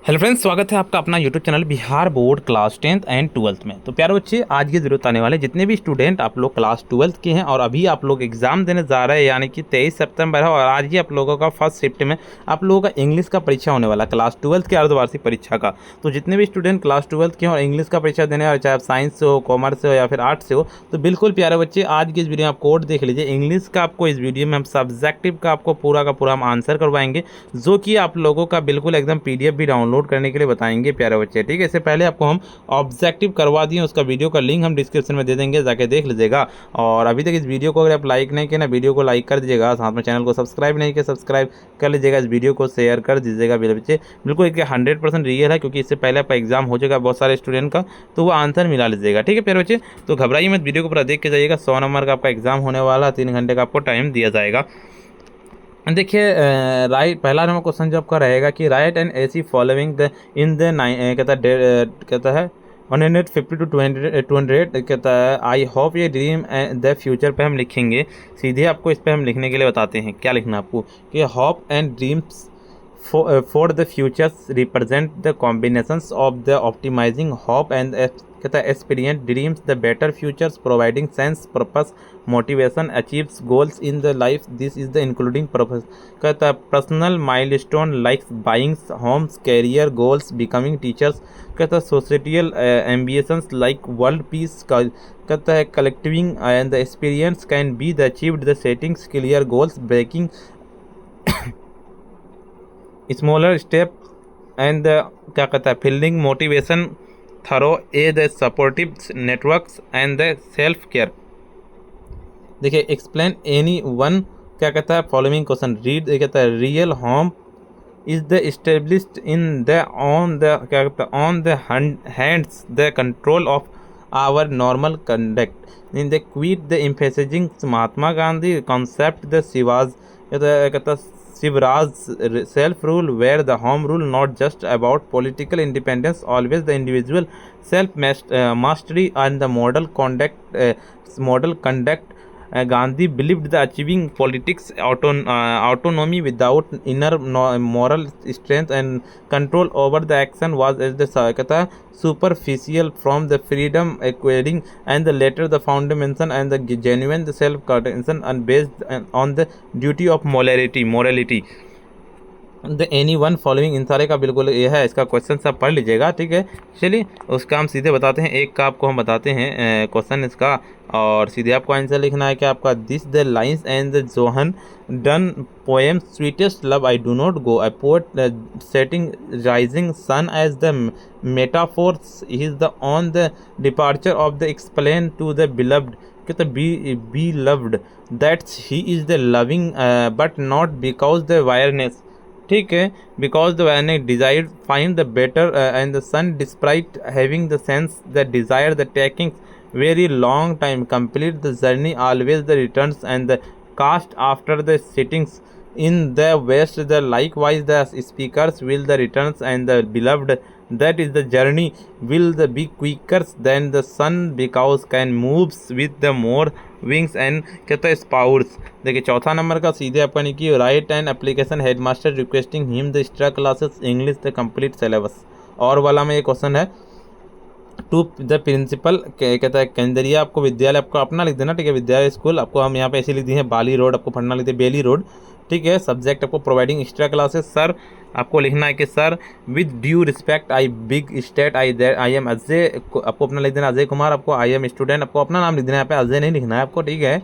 Hello friends, स्वागत है आपका अपना YouTube channel Bihar board class 10th and 12th में। तो प्यारे बच्चे, आज की ज़रूरत आने वाले जितने भी स्टूडेंट आप लोग क्लास 12th के हैं और अभी आप लोग एग्ज़ाम देने जा रहे हैं, यानी कि 23 सितंबर है और आज ही आप लोगों का फर्स्ट शिफ्ट में आप लोगों का इंग्लिश का परीक्षा होने वाला क्लास 12th के अर्धवार्षिक परीक्षा का। तो जितने भी स्टूडेंट क्लास 12th के हैं और इंग्लिश का परीक्षा देने वाले, चाहे आप साइंस से हो, कॉमर्स से हो या फिर आर्ट्स से हो, तो बिल्कुल प्यारे बच्चे आज की इस वीडियो में आप कोड देख लीजिए। इंग्लिश का आपको इस वीडियो में हम सब्जेक्टिव का आपको पूरा का पूरा हम आंसर करवाएंगे, जो कि आप लोगों का बिल्कुल एकदम PDF भी डाउनलोड करने के लिए बताएंगे प्यारे बच्चे। ठीक है, इससे पहले आपको हम ऑब्जेक्टिव करवा दिए, उसका वीडियो का लिंक हम डिस्क्रिप्शन में दे देंगे, जाके देख लीजिएगा। और अभी तक इस वीडियो को अगर आप लाइक नहीं किए ना, वीडियो को लाइक कर दीजिएगा, साथ में चैनल को सब्सक्राइब नहीं किया सब्सक्राइब कर लीजिएगा, इस वीडियो को शेयर कर दीजिएगा मेरे बच्चे। बिल्कुल एक 100% रियल है, क्योंकि इससे पहले आपका एग्जाम हो जाएगा बहुत सारे स्टूडेंट का, तो वो आंसर मिला लीजिएगा। ठीक है प्यारे बच्चे, तो घबराइए मत, वीडियो को पूरा देख के जाइएगा। 100 नंबर का आपका एग्जाम होने वाला, 3 घंटे का आपको टाइम दिया जाएगा। देखिए, राइट, पहला नंबर क्वेश्चन जो आपका रहेगा कि राइट एंड ऐसी फॉलोइंग द इन द कहता है 150 to 200 कहता है आई होप ये ड्रीम द फ्यूचर पे हम लिखेंगे। सीधे आपको इस पे हम लिखने के लिए बताते हैं, क्या लिखना आपको कि hope and dreams for the futures represent the combinations of the optimizing hope and कहता है experience dreams the better futures providing sense purpose motivation achieves goals in the life. This is the including कहता है personal milestone like buying homes, career goals, becoming teachers, कहता है societal ambitions like world peace, कहता है collecting and the experience can be the achieved the settings clear goals breaking smaller step and the क्या कहता है fielding motivation through a the supportive networks and the self care. देखिए, explain any one क्या कहता है following question. Read कहता है real home is the established in the on the क्या कहता है on the hands the control of our normal conduct in the quit the emphasising Mahatma Gandhi concept the शिवाज कहता Shivraj self-rule, where the home rule not just about political independence, always the individual self-mastery and the model conduct. Gandhi believed the achieving politics autonomy without inner moral strength and control over the action was as the कहता है superficial from the freedom acquiring and the later the foundation and the genuine the self-coordination and based on the duty of morality. The any one following in सारे का बिल्कुल ये है, इसका question सब पढ़ लीजिएगा। ठीक है, चलिए उसका हम सीधे बताते हैं। एक का आपको हम बताते हैं क्वेश्चन इसका, और सीधे आपको आंसर लिखना है कि आपका this the lines and the John Donne poem sweetest love I do not go I poet setting rising sun as the metaphors is the on the departure of the explain to the beloved कहते be loved that's he is the loving but not because the weariness. ठीक है, because the weariness desire find the better and the sun despite having the sense the desire the taking very long time complete the journey always the returns and the cast after the sittings in the west the likewise the speakers will the returns and the beloved that is the journey will the be quicker than the sun because can moves with the more wings and कहता है spouts। देखिए, चौथा number का सीधे आपका नहीं कि right and application headmaster requesting him the extra classes English the complete syllabus. और वाला में ये क्वेश्चन है टू द प्रिंसिपल कहता है केंद्रीय आपको विद्यालय आपको अपना लिख देना। ठीक है, विद्यालय स्कूल आपको हम यहाँ पे ऐसे लिख दिए हैं बाली रोड, आपको पढ़ना लिखते हैं बेली रोड। ठीक है, सब्जेक्ट आपको प्रोवाइडिंग एक्स्ट्रा क्लासेस। सर आपको लिखना है कि sir with due respect I big state I am Ajay, आपको अपना लिख देना अजय कुमार। आपको आई एम स्टूडेंट, आपको अपना नाम लिख देना है, यहाँ पे अजय नहीं लिखना है आपको। ठीक है,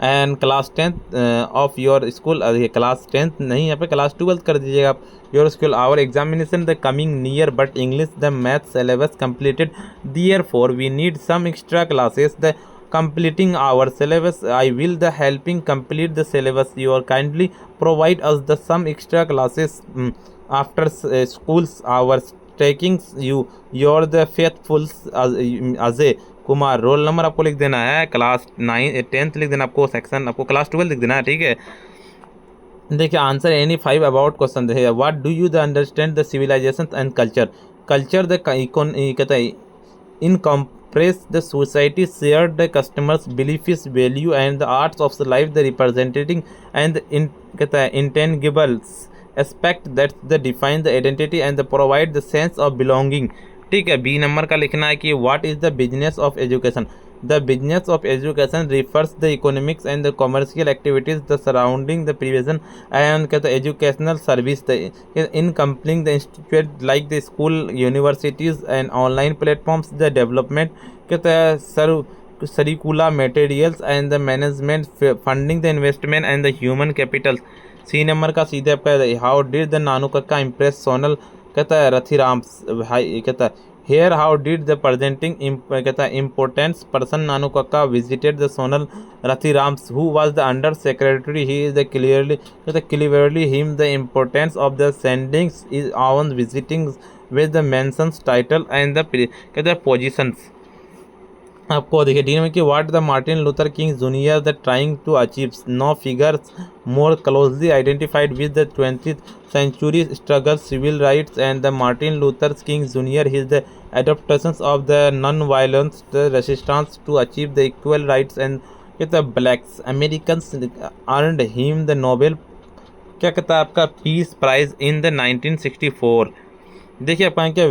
and class 10th of your school, class 10th नहीं, यहाँ पे क्लास 12th कर दीजिएगा आप। Your school our examination the coming near but English the math syllabus completed there for we need some extra classes the completing our syllabus I will the helping complete the syllabus you are kindly provide us the some extra classes after schools hours taking you your the faithful Ajay Kumar. Roll number आपको लिख देना है class 10th लिख देना, आपको section आपको class 12 लिख देना है। ठीक है, देखिए आंसर एनी 5 अबाउट क्वेश्चन है what do you the understand the civilisation and culture the कहता है इन compress the society shared the customers beliefs value and the arts of the life the representing and in कहता है intangibles aspect that the define the identity and the provide the sense of belonging. ठीक है, B number का लिखना है कि what is the business of education. The business of education refers the economics and the commercial activities the surrounding the provision and the educational service the in completing the institute like the school, universities and online platforms, the development the curricula materials and the management funding the investment and the human capital। C number का सीधे आपका how did the नानू कक्का impress Sonal कहता है रथिराम भाई कहता है here how did the presenting कहता है importance person Nanu Kaka visited the Sonal Rathiram's who was the under secretary he is the clearly कहता है clearly him the importance of the sendings is on visiting with the mentions title and the कहता है positions. आपको देखिए D में कि what the Martin Luther King Junior the trying to achieve no figures more closely identified with the 20th century struggle civil rights and the Martin Luther King Jr. his the adaptations of the non-violence the resistance to achieve the equal rights and the blacks Americans earned him the Nobel क्या कहता है आपका peace prize in the 1964। देखिए आप कहेंगे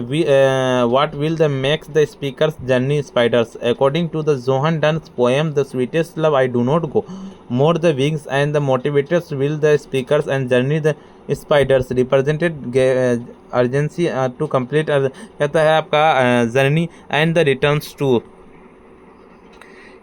what will the makes the speakers journey spiders according to the John Donne's poem the sweetest love I do not go more the wings and the motivators will the speakers and journey the spiders represented urgency to complete कहता है आपका journey and the returns to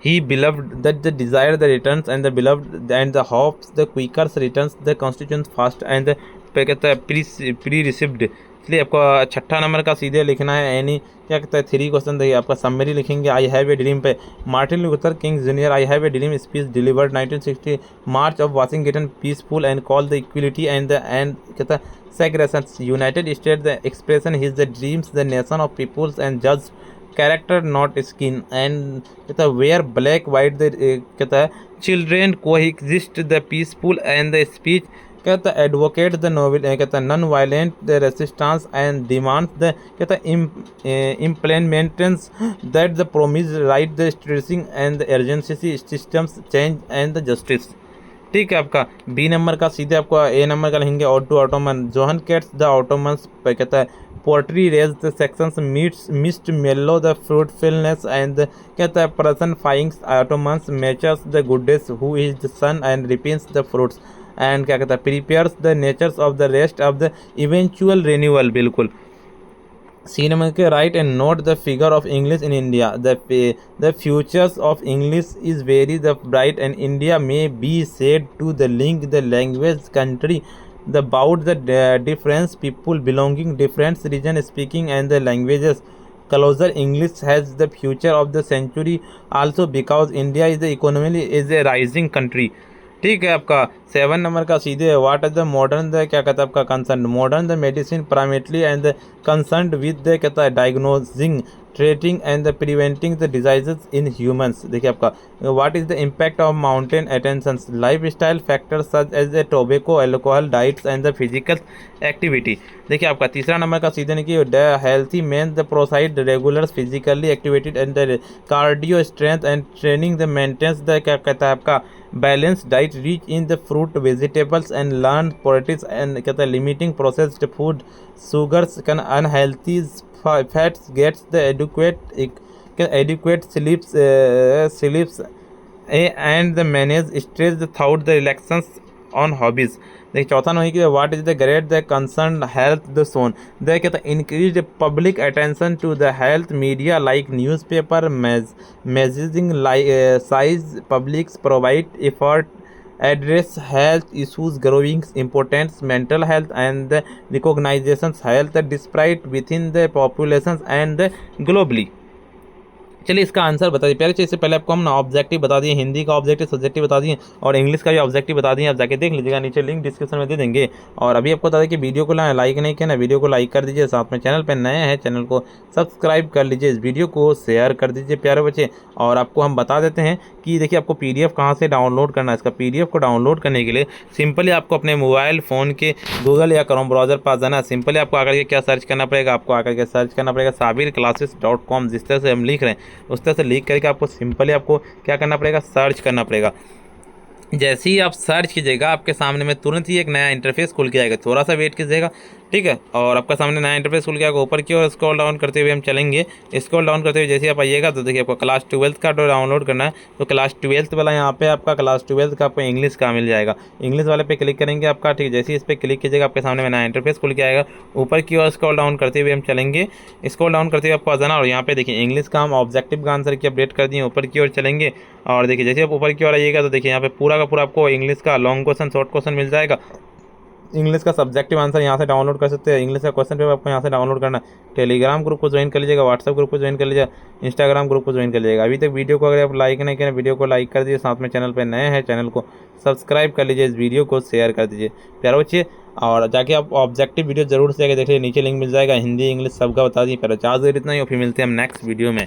he beloved that the desire the returns and the beloved and the hopes the quicker returns the constitution fast and the कहता है pre received. इसलिए आपको छठा number का सीधे लिखना है एनी क्या कहता है 3 क्वेश्चन देखिए आपका समरी लिखेंगे आई हैव ए ड्रीम पे Martin Luther King junior I have a dream speech delivered 1960 March of Washington peaceful and call the equality and the end कहता है segregation United State the expression his the dreams the nation of peoples and जज character not skin and कहता है wear black white the कहता है children को exist the peaceful and the speech कहता है एडवोकेट द नोवेल कहता है non violent the resistance and demand the कहता है implements that the promise right the stressing and the agency systems change and the justice. ठीक है आपका B number का सीधे आपको ए नंबर का लिखेंगे auto autumn John Keats the autumns कहता है poetry raise the sections meets mist mellow the fruitfulness and कहता है person finds autumns matures the goodness who is the sun and ripens the fruits and क्या कहता है prepares the natures of the rest of the eventual renewal. बिल्कुल C number के write and note the figure of English in India the futures of English is very the bright and India may be said to the link the language country the about the difference people belonging different region speaking and the languages closer English has the future of the century also because India is the economy is a rising country। ठीक है आपका 7 number का सीधे what is the modern the क्या कहता है आपका concern modern the medicine primarily and the concern with the कहता है diagnosing treating and the preventing the diseases in humans. देखिए आपका what is the impact of mountain attention lifestyle factors such as the tobacco alcohol diets and the physical activity. देखिए आपका तीसरा number का सीधे नहीं कि the healthy man the provide regular physically activity and the cardio strength and training the maintains the क्या कहता है आपका balance diet rich in the fruit vegetables and learn politics and कहता है limiting processed food sugars can unhealthy fats gets the adequate sleeps and the manage stress the thought the relaxants on hobbies. देखिए चौथा नहीं कि what is the great the concern health the son the कहता है increase public attention to the health media like newspaper magazine size publics provide effort address health issues growing importance mental health and the recognitions health despite within the populations and globally। चलिए इसका answer बता दिए प्यारे। इससे पहले आपको हम ना ऑब्जेक्टिव बता दिए, हिंदी का ऑब्जेक्टिव सब्जेक्टिव बता दिए और इंग्लिश का भी ऑब्जेक्टिव बता दिए। आप जाके देख लीजिएगा, नीचे लिंक डिस्क्रिप्शन में दे देंगे। और अभी आपको बता दें कि वीडियो को लाइक नहीं किया ना, वीडियो को लाइक कर दीजिए, साथ में चैनल पर नए हैं चैनल को सब्सक्राइब कर लीजिए, इस वीडियो को शेयर कर दीजिए प्यारे बच्चे। और आपको हम बता देते हैं कि देखिए आपको PDF कहाँ से डाउनलोड करना है। इसका PDF को डाउनलोड करने के लिए सिंपली आपको अपने मोबाइल फ़ोन के गूगल या क्रोम ब्राउज़र पास जाना है। सिंपली आपको आकर के क्या सर्च करना पड़ेगा, आपको आकर के सर्च करना पड़ेगा sabirclasses.com। जिस तरह से हम लिख रहे हैं उस तरह से लिख करके आपको सिंपली आपको क्या करना पड़ेगा, सर्च करना पड़ेगा। जैसे ही आप सर्च कीजिएगा आपके सामने में तुरंत ही एक नया इंटरफेस खुल के आएगा, थोड़ा सा वेट कीजिएगा, ठीक है। और आपका सामने नया इंटरफेस खुल के आएगा। ऊपर की ओर स्क्रॉल डाउन करते हुए हम चलेंगे। स्क्रॉल डाउन करते हुए जैसे आप आइएगा तो देखिए आपको क्लास 12 का डाउनलोड करना है, तो क्लास 12 वाला यहाँ पे आपका क्लास 12 का आपको इंग्लिश का मिल जाएगा। इंग्लिश वाले पे क्लिक करेंगे आपका, ठीक है। जैसे ही इस पर क्लिक कीजिएगा आपके सामने में नया इंटरफेस खुल के आएगा। ऊपर की ओर स्क्रॉल डाउन करते हुए हम चलेंगे। स्क्रॉल डाउन करते हुए आपको आ जाना और यहाँ पे देखिए इंग्लिश का हम ऑब्जेक्टिव का आंसर की अपडेट कर दिए। ऊपर की ओर चलेंगे और देखिए जैसे आप ऊपर की ओर आइएगा तो देखिए यहाँ पे पूरा का पूरा आपको इंग्लिश का लॉन्ग क्वेश्चन, शॉर्ट क्वेश्चन मिल जाएगा। इंग्लिश का सब्जेक्टिव आंसर यहाँ से डाउनलोड कर सकते हैं। इंग्लिश का क्वेश्चन पेपर आपको यहाँ से डाउनलोड करना है। टेलीग्राम ग्रुप को ज्वाइन कर लीजिएगा, व्हाट्सएप ग्रुप को ज्वाइन कर लीजिएगा, इंस्टाग्राम ग्रुप को ज्वाइन कर लीजिएगा। अभी तक वीडियो को अगर आप लाइक नहीं करें, वीडियो को लाइक कर दीजिए, साथ में चैनल पर नए हैं चैनल को सब्सक्राइब कर लीजिए, इस वीडियो को शेयर कर दीजिए प्यारे बच्चे। और जाके आप ऑब्जेक्टिव वीडियो जरूर से जाके देखिए, नीचे लिंक मिल जाएगा, हिंदी इंग्लिश सबका बता दिए। पहले चार्ज इतना ही और फिर मिलते हैं हम नेक्स्ट वीडियो में।